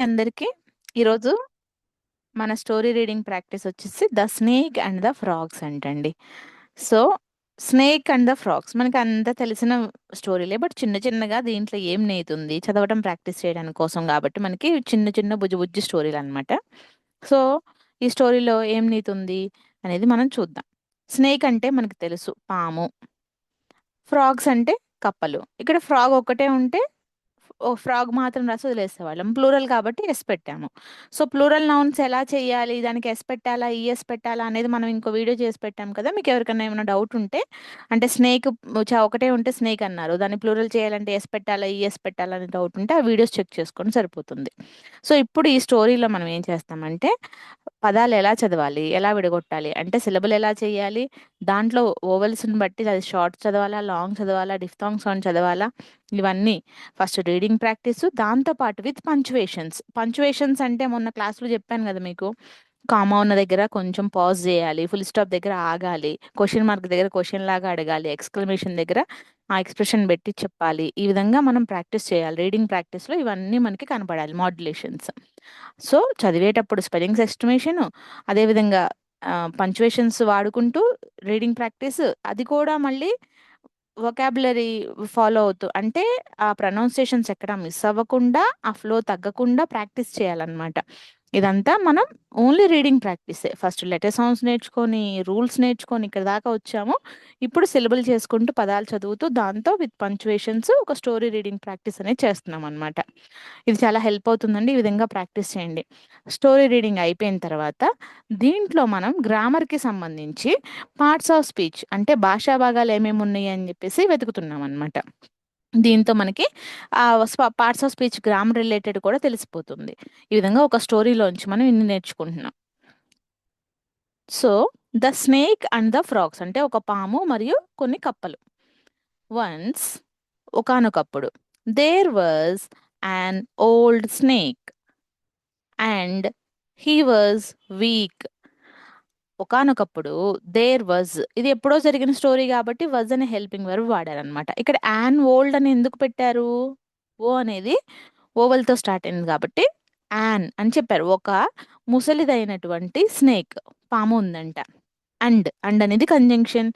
అందరికి ఈరోజు మన స్టోరీ రీడింగ్ ప్రాక్టీస్ వచ్చేసి the snake and the frogs అంటండి. So snake and the frogs మనకి అంతా తెలిసిన స్టోరీలే, బట్ చిన్న చిన్నగా దీంట్లో ఏం నేతుంది చదవటం ప్రాక్టీస్ చేయడానికి కోసం కాబట్టి మనకి చిన్న చిన్న బుజ్జి బుజ్జి స్టోరీలు అనమాట. సో ఈ స్టోరీలో ఏం నీతుంది అనేది మనం చూద్దాం. స్నేక్ అంటే మనకు తెలుసు పాము, ఫ్రాగ్స్ అంటే కప్పలు. ఇక్కడ ఫ్రాగ్ ఒక్కటే ఉంటే ఓ ఫ్రాగ్ మాత్రం రాసి వదిలేసేవాళ్ళం. ప్లూరల్ కాబట్టి ఎస్ పెట్టాము. సో ప్లూరల్ నౌన్స్ ఎలా చేయాలి, దానికి ఎస్ పెట్టాలా ఈఎస్ పెట్టాలా అనేది మనం ఇంకో వీడియో చేసి పెట్టాం కదా. మీకు ఎవరికైనా ఏమైనా డౌట్ ఉంటే, అంటే స్నేక్ ఒకటే ఉంటే స్నేక్ అన్నారు, దాన్ని ప్లూరల్ చేయాలంటే ఎస్ పెట్టాలా ఈఎస్ పెట్టాలా అనే డౌట్ ఉంటే ఆ వీడియోస్ చెక్ చేసుకొని సరిపోతుంది. సో ఇప్పుడు ఈ స్టోరీలో మనం ఏం చేస్తామంటే పదాలు ఎలా చదవాలి, ఎలా విడగొట్టాలి, అంటే సిలబుల్ ఎలా చేయాలి, దాంట్లో ఓవెల్స్ని బట్టి అది షార్ట్ చదవాలా, లాంగ్ చదవాలా, డిఫ్థాంగ్ సౌండ్ చదవాలా, ఇవన్నీ ఫస్ట్ రీడింగ్ ప్రాక్టీస్, దాంతో పాటు విత్ పంచువేషన్స్. పంచువేషన్స్ అంటే మొన్న క్లాస్లో చెప్పాను కదా మీకు, కామా ఉన్న దగ్గర కొంచెం పాజ్ చేయాలి, ఫుల్ స్టాప్ దగ్గర ఆగాలి, క్వశ్చన్ మార్క్ దగ్గర క్వశ్చన్ లాగా అడగాలి, ఎక్స్క్లమేషన్ దగ్గర ఆ ఎక్స్ప్రెషన్ పెట్టి చెప్పాలి. ఈ విధంగా మనం ప్రాక్టీస్ చేయాలి. రీడింగ్ ప్రాక్టీస్లో ఇవన్నీ మనకి కనపడాలి, మాడ్యులేషన్స్. సో చదివేటప్పుడు స్పెల్లింగ్స్ ఎస్టిమేషన్, అదేవిధంగా పంచువేషన్స్ వాడుకుంటూ రీడింగ్ ప్రాక్టీస్, అది కూడా మళ్ళీ వొకాబులరీ ఫాలో అవుతూ, అంటే ఆ ప్రొనౌన్సియేషన్స్ ఎక్కడ మిస్ అవ్వకుండా, ఆ ఫ్లో తగ్గకుండా ప్రాక్టీస్ చేయాలన్నమాట. ఇదంతా మనం ఓన్లీ రీడింగ్ ప్రాక్టీసే. ఫస్ట్ లెటర్ సౌండ్స్ నేర్చుకొని, రూల్స్ నేర్చుకొని ఇక్కడ దాకా వచ్చాము. ఇప్పుడు సిలబుల్ చేసుకుంటూ పదాలు చదువుతూ దాంతో విత్ పంచువేషన్స్ ఒక స్టోరీ రీడింగ్ ప్రాక్టీస్ అనేది చేస్తున్నాం అనమాట. ఇది చాలా హెల్ప్ అవుతుందండి. ఈ విధంగా ప్రాక్టీస్ చేయండి. స్టోరీ రీడింగ్ అయిపోయిన తర్వాత దీంట్లో మనం గ్రామర్కి సంబంధించి పార్ట్స్ ఆఫ్ స్పీచ్, అంటే భాషా భాగాలు ఏమేమి ఉన్నాయి అని చెప్పేసి వెతుకుతున్నాం అనమాట. దీంతో మనకి ఆ parts of speech grammar related కూడా తెలిసిపోతుంది. ఈ విధంగా ఒక స్టోరీలోంచి మనం ఇన్ని నేర్చుకుంటున్నాం. So the snake and the frogs అంటే ఒక పాము మరియు కొన్ని కప్పలు. వన్స్, ఒకానొకప్పుడు, there was an old snake and he was weak. ఒకానొకప్పుడు దేర్ వాజ్, ఇది ఎప్పుడో జరిగిన స్టోరీ కాబట్టి వాజ్ అనే హెల్పింగ్ వర్బ్ వాడారనమాట. ఇక్కడ యాన్ ఓల్డ్ అని ఎందుకు పెట్టారు, ఓ అనేది ఓవల్తో స్టార్ట్ అయింది కాబట్టి యాన్ అని చెప్పారు. ఒక ముసలిదైనటువంటి స్నేక్, పాము ఉందంట. అండ్ అనేది కంజంక్షన్.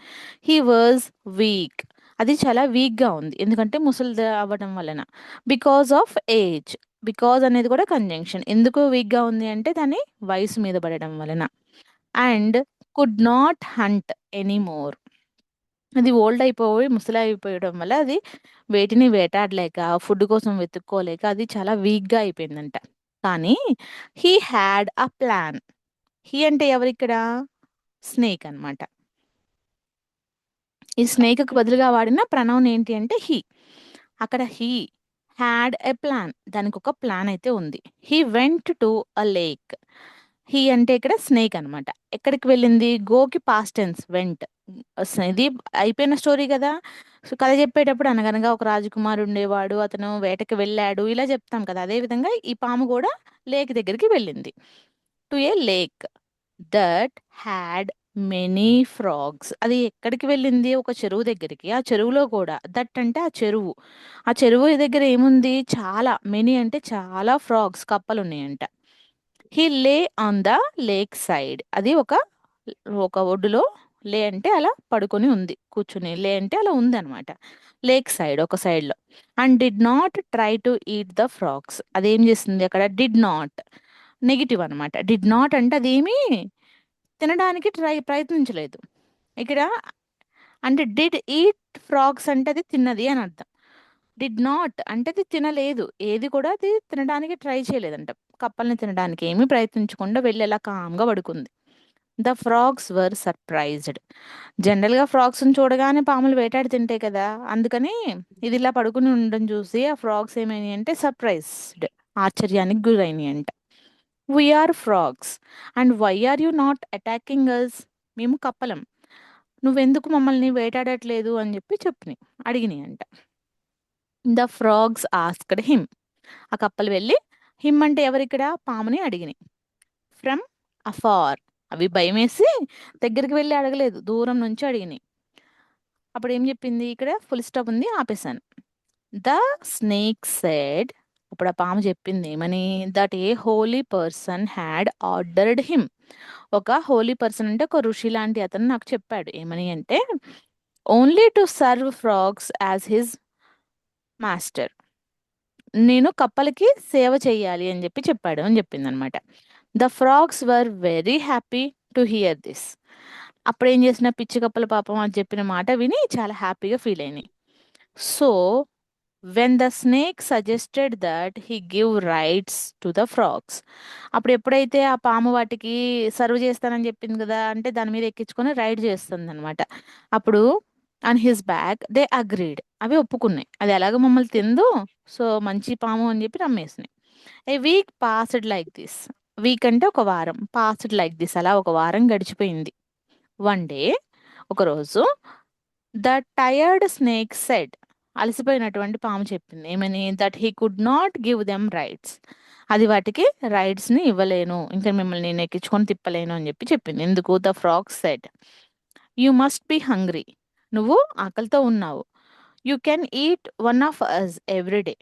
హీ వాజ్ వీక్, అది చాలా వీక్గా ఉంది ఎందుకంటే ముసలిది అవ్వడం వలన. బికాస్ ఆఫ్ ఏజ్, బికాజ్ అనేది కూడా కంజంక్షన్. ఎందుకు వీక్గా ఉంది అంటే దాని వయసు మీద పడడం వలన. And could not hunt anymore, అది ఓల్డ్ అయిపోయి ముసలి అయిపోయడం వల్ల అది వేటిని వేటాడలేక, ఫుడ్ కోసం వెతుక్కోలేక అది చాలా వీక్గా అయిపోయిందంట. కానీ he had a plan. He అంటే ఎవరిక్కడ, స్నేక్ అన్నమాట. ఈ స్నేక్కి బదులుగా వాడిన ప్రనౌన్ ఏంటి అంటే హీ. అక్కడ హీ హ్యాడ్ ఎ ప్లాన్, దానికి ఒక ప్లాన్ అయితే ఉంది. He went to a lake. He అంటే ఇక్కడ స్నేక్ అన్నమాట. ఎక్కడికి వెళ్ళింది, గోకి పాస్ట్ టెన్స్ వెంట్. ఇది అయిపోయిన స్టోరీ కదా. సో కథ చెప్పేటప్పుడు అనగనగా ఒక రాజకుమారు ఉండేవాడు, అతను వేటకి వెళ్ళాడు, ఇలా చెప్తాం కదా. అదే విధంగా ఈ పాము కూడా లేక్ దగ్గరికి వెళ్ళింది. To A lake that had many frogs. అది ఎక్కడికి వెళ్ళింది, ఒక చెరువు దగ్గరికి. ఆ చెరువులో కూడా, దట్ అంటే ఆ చెరువు, ఆ చెరువు దగ్గర ఏముంది, చాలా, మెనీ అంటే చాలా ఫ్రాగ్స్, కప్పలు ఉన్నాయంట. హీ లే ఆన్ ద లేక్ సైడ్, అది ఒక ఒక ఒడ్డులో, లే అంటే అలా పడుకొని ఉంది, కూర్చుని, లే అంటే అలా ఉంది అనమాట. లేక్ సైడ్, ఒక సైడ్లో. And did not try to eat the frogs, అదేం చేస్తుంది అక్కడ, డిడ్ నాట్ నెగిటివ్ అనమాట. డిడ్ నాట్ అంటే అదేమీ తినడానికి ప్రయత్నించలేదు ఇక్కడ. అంటే డిడ్ ఈట్ ఫ్రాగ్స్ అంటే అది తిన్నది అని అర్థం. డిడ్ నాట్ అంటే అది తినలేదు, ఏది కూడా అది తినడానికి ట్రై చేయలేదంట. కప్పల్ని తినడానికి ఏమీ ప్రయత్నించకుండా వెళ్ళి అలా కామ్గా పడుకుంది. The frogs were surprised. జనరల్గా ఫ్రాగ్స్ని చూడగానే పాములు వేటాడి తింటాయి కదా, అందుకని ఇది ఇలా పడుకుని ఉండడం చూసి ఆ ఫ్రాగ్స్ ఏమైనాయి అంటే సర్ప్రైజ్డ్, ఆశ్చర్యానికి గురైనాయి అంట. We are frogs and why are you not attacking us. మేము కప్పలం, నువ్వెందుకు మమ్మల్ని వేటాడట్లేదు అని చెప్పినాయి, అడిగినాయి అంట. The frogs asked him. ఆ కప్పలు వెళ్ళి, హిమ్ అంటే ఎవరిక్కడ, పాముని అడిగినాయి. ఫ్రమ్ అఫార్, అవి భయమేసి దగ్గరికి వెళ్ళి అడగలేదు, దూరం నుంచి అడిగినాయి. అప్పుడు ఏం చెప్పింది, ఇక్కడ ఫుల్ స్టాప్ ఉంది, ఆపేశాను. ద స్నేక్ సెడ్, అప్పుడు ఆ పాము చెప్పింది ఏమని, that A Holi person had ordered him. ఒక హోలీ పర్సన్ అంటే ఒక ఋషి లాంటి అతను నాకు చెప్పాడు ఏమని అంటే, only to serve frogs as his master. నేను కప్పలకి సేవ చెయ్యాలి అని చెప్పి చెప్పాడు అని చెప్పింది అనమాట. The frogs were very happy to hear this. అప్పుడు ఏం చేసిన పిచ్చి కప్పల పాపం అని చెప్పిన మాట విని చాలా హ్యాపీగా ఫీల్ అయినాయి. So when the snake suggested that he give rights to the frogs. అప్పుడు ఎప్పుడైతే ఆ పాము వాటికి సర్వ్ చేస్తానని చెప్పింది కదా, అంటే దాని మీద ఎక్కించుకొని రైడ్ చేస్తుంది అనమాట. అప్పుడు on his back they agreed, అవి ఒప్పుకున్నాయి, అది ఎలాగో మమ్మల్ని తిందు, సో మంచి పాము అని చెప్పి నమ్మేసినాయి. A week passed like this. Week అంటే ఒక వారం, పాస్డ్ లైక్ దిస్, అలా ఒక వారం గడిచిపోయింది. వన్ డే, ఒకరోజు, ద టయర్డ్ స్నేక్ సెడ్, అలసిపోయినటువంటి పాము చెప్పింది ఏమని, that he could not give them rights. అది వాటికి రైడ్స్ ని ఇవ్వలేను, ఇంకా మిమ్మల్ని నేను ఎక్కించుకొని తిప్పలేను అని చెప్పి చెప్పింది. ఎందుకు? The frog said, you must be hungry. నువ్వు ఆకలితో ఉన్నావు. You can eat one of us every day.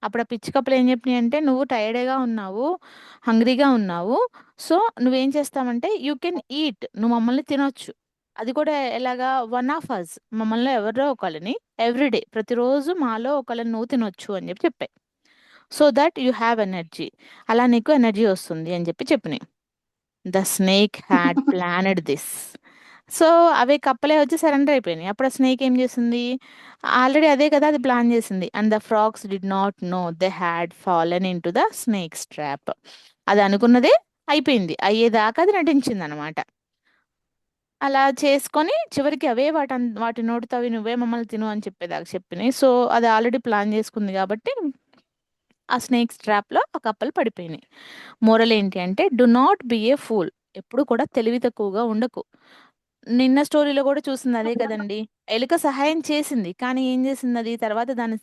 అప్పుడు ఆ పిచ్చి కప్పులు ఏం చెప్పినాయి అంటే, నువ్వు టైర్డ్గా ఉన్నావు, హంగ్రీగా ఉన్నావు, సో నువ్వేం చేస్తావంటే యూ కెన్ ఈట్, నువ్వు మమ్మల్ని తినొచ్చు. అది కూడా ఎలాగా? వన్ ఆఫ్ అస్, మమ్మల్ని ఎవరో ఒకళ్ళని, ఎవ్రీడే, ప్రతిరోజు మాలో ఒకళ్ళని నువ్వు తినొచ్చు అని చెప్పి చెప్పాయి. So that you have energy, అలా నీకు ఎనర్జీ వస్తుంది అని చెప్పి చెప్పినాయి. The snake had planned this. So అవి కప్పలే వచ్చి సరెండర్ అయిపోయినాయి. అప్పుడు ఆ స్నేక్ ఏం చేసింది? ఆల్రెడీ అదే కదా అది ప్లాన్ చేసింది. And the frogs did not know they had fallen into the snake's trap. అది అనుకున్నదే అయిపోయింది, అయ్యేదాకా అది నటించింది అనమాట. అలా చేసుకొని చివరికి అవే వాటి నోటితో అవి నువ్వే మమ్మల్ని తిను అని చెప్పేదాకా చెప్పినాయి. సో అది ఆల్రెడీ ప్లాన్ చేసుకుంది కాబట్టి ఆ స్నేక్స్ ట్రాప్లో ఆ కప్పలు పడిపోయినాయి. మోరల్ ఏంటి అంటే, do not be A pool. ఎప్పుడు కూడా తెలివి తక్కువగా ఉండకు. నిన్న స్టోరీలో కూడా చూసింది అదే కదండి. ఎలుక సహాయం చేసింది, కానీ ఏం చేసింది అది? తర్వాత దాని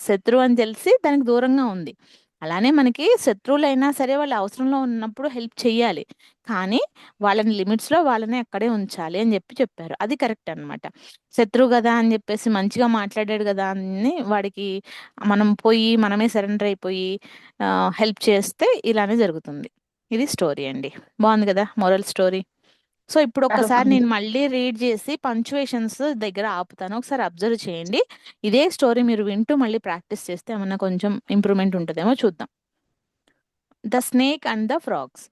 శత్రువు అని తెలిసి దానికి దూరంగా ఉంది. అలానే మనకి శత్రువులైనా సరే వాళ్ళు అవసరంలో ఉన్నప్పుడు హెల్ప్ చెయ్యాలి, కానీ వాళ్ళని లిమిట్స్లో వాళ్ళని అక్కడే ఉంచాలి అని చెప్పి చెప్పారు. అది కరెక్ట్ అన్నమాట. శత్రువు కదా అని చెప్పేసి మంచిగా మాట్లాడాడు కదా అని వాడికి మనం పోయి మనమే సరెండర్ అయిపోయి హెల్ప్ చేస్తే ఇలానే జరుగుతుంది. ఇది స్టోరీ అండి. బాగుంది కదా మోరల్ స్టోరీ. సో ఇప్పుడు చాలా ఒక్కసారి బాగుంది. నేను మళ్ళీ రీడ్ చేసి పంచువేషన్స్ దగ్గర ఆపుతాను, ఒకసారి అబ్జర్వ్ చేయండి. ఇదే స్టోరీ మీరు వింటూ మళ్ళీ ప్రాక్టీస్ చేస్తే ఏమన్నా కొంచెం ఇంప్రూవ్మెంట్ ఉంటుందేమో చూద్దాం. The snake and the frogs.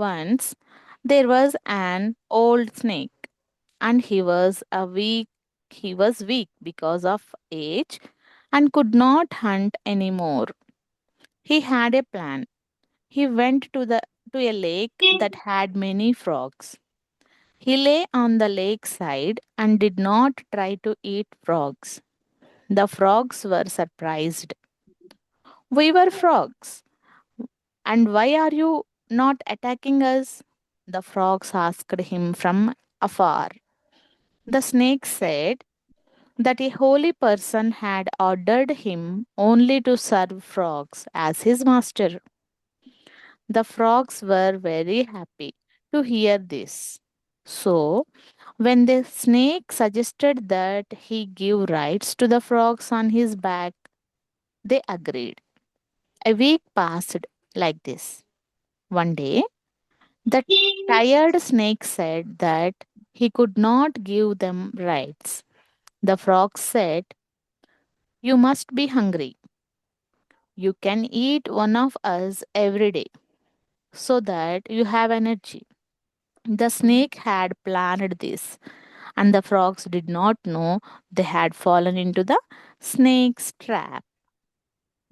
Once there was an old snake, and he was weak because of age and could not hunt anymore. He had a plan. He went to a lake that had many frogs. He lay on the lake side and did not try to eat frogs. The frogs were surprised. We were frogs. And why are you not attacking us? The frogs asked him from afar. The snake said that a holy person had ordered him only to serve frogs as his master. The frogs were very happy to hear this. So, when the snake suggested that he give rights to the frogs on his back, they agreed. A week passed like this. One day, the tired snake said that he could not give them rights. The frog said, you must be hungry. You can eat one of us every day so that you have energy. The snake had planned this, and the frogs did not know they had fallen into the snake's trap.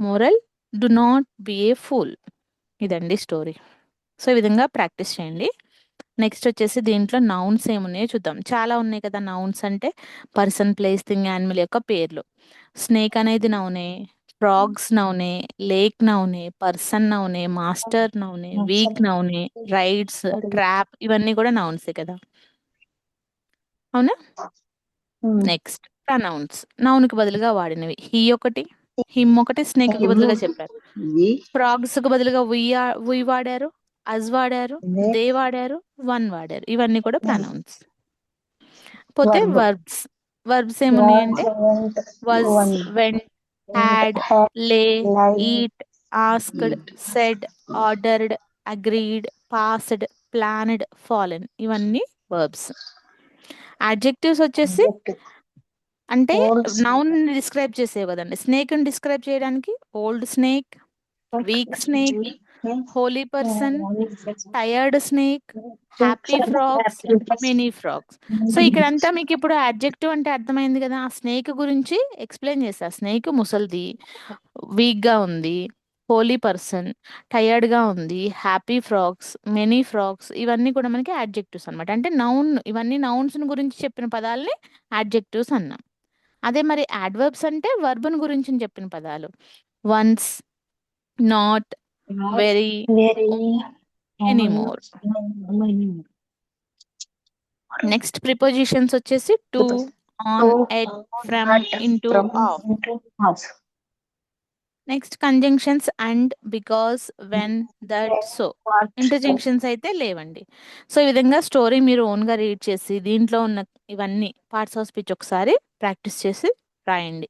Moral: do not be a fool. ఇదండి story. So ఈ విధంగా practice చేయండి. Next వచ్చేసి దీంట్లో nouns ఏమున్నాయో చూద్దాం. చాలా ఉన్నాయి కదా నౌన్స్ అంటే, పర్సన్, ప్లేస్, థింగ్, యానిమల్ యొక్క పేర్లు. స్నేక్ అనేది నౌనే, ఫ్రాగ్స్ నౌనే, లేక్ నౌనే, పర్సన్ నౌనే, మాస్టర్ నౌనే, వీక్ నౌనే, రైడ్స్, ట్రాప్, ఇవన్నీ కూడా నౌన్సే కదా, అవునా? నెక్స్ట్ ప్రనౌన్స్, నౌన్కి బదులుగా వాడినవి. హీ ఒకటి, హిమ్ ఒకటి, స్నేక్ కి బదులుగా చెప్పారు. ఫ్రాగ్స్ కు బదులుగా వి వాడారు, అజ్ వాడారు, దే వాడారు, వన్ వాడారు. ఇవన్నీ కూడా ప్రనౌన్స్. పోతే వర్బ్ వర్బ్స్. ఏమున్నాయంటే, went, was, won, went, went, had, had, lay, lied, eat, asked, said, ordered, agreed, passed, planned, fallen ఇవన్నీ వర్బ్స్. అడ్జెక్టివ్స్ వచ్చేసి Adjective. అంటే Old నౌన్ snake. డిస్క్రైబ్ చేసేవి కదండి. స్నేక్ని డిస్క్రైబ్ చేయడానికి old snake, weak snake, holy person, tired snake, happy frogs, many frogs. So ఇక్కడంతా మీకు ఇప్పుడు అడ్జెక్టివ్ అంటే అర్థమైంది కదా. ఆ స్నేక్ గురించి ఎక్స్ప్లెయిన్ చేస్తా. స్నేక్ ముసల్ది, వీక్ గా ఉంది, హోలీ పర్సన్, టయర్డ్ గా ఉంది, హ్యాపీ ఫ్రాగ్స్, మెనీ ఫ్రాగ్స్ ఇవన్నీ కూడా మనకి అడ్జెక్టివ్స్ అన్నమాట. అంటే నౌన్, ఇవన్నీ నౌన్స్ గురించి చెప్పిన పదాలని అడ్జెక్టివ్స్ అన్నాం. అదే మరి యాడ్వర్బ్స్ అంటే వర్బ్ గురించి చెప్పిన పదాలు. Once, not, Not very, very on anymore. many. Next prepositions వచ్చేసి to, on, So, at, from, not into, from off. into us. Next conjunctions and, because, when, that, so. What so? Interjections అయితే లేవండి. So ఈ విధంగా story మీరు ఓన్గా read చేసి దీంట్లో ఉన్న ఇవన్నీ పార్ట్స్ ఆఫ్ స్పీచ్ ఒకసారి ప్రాక్టీస్ చేసి రాయండి.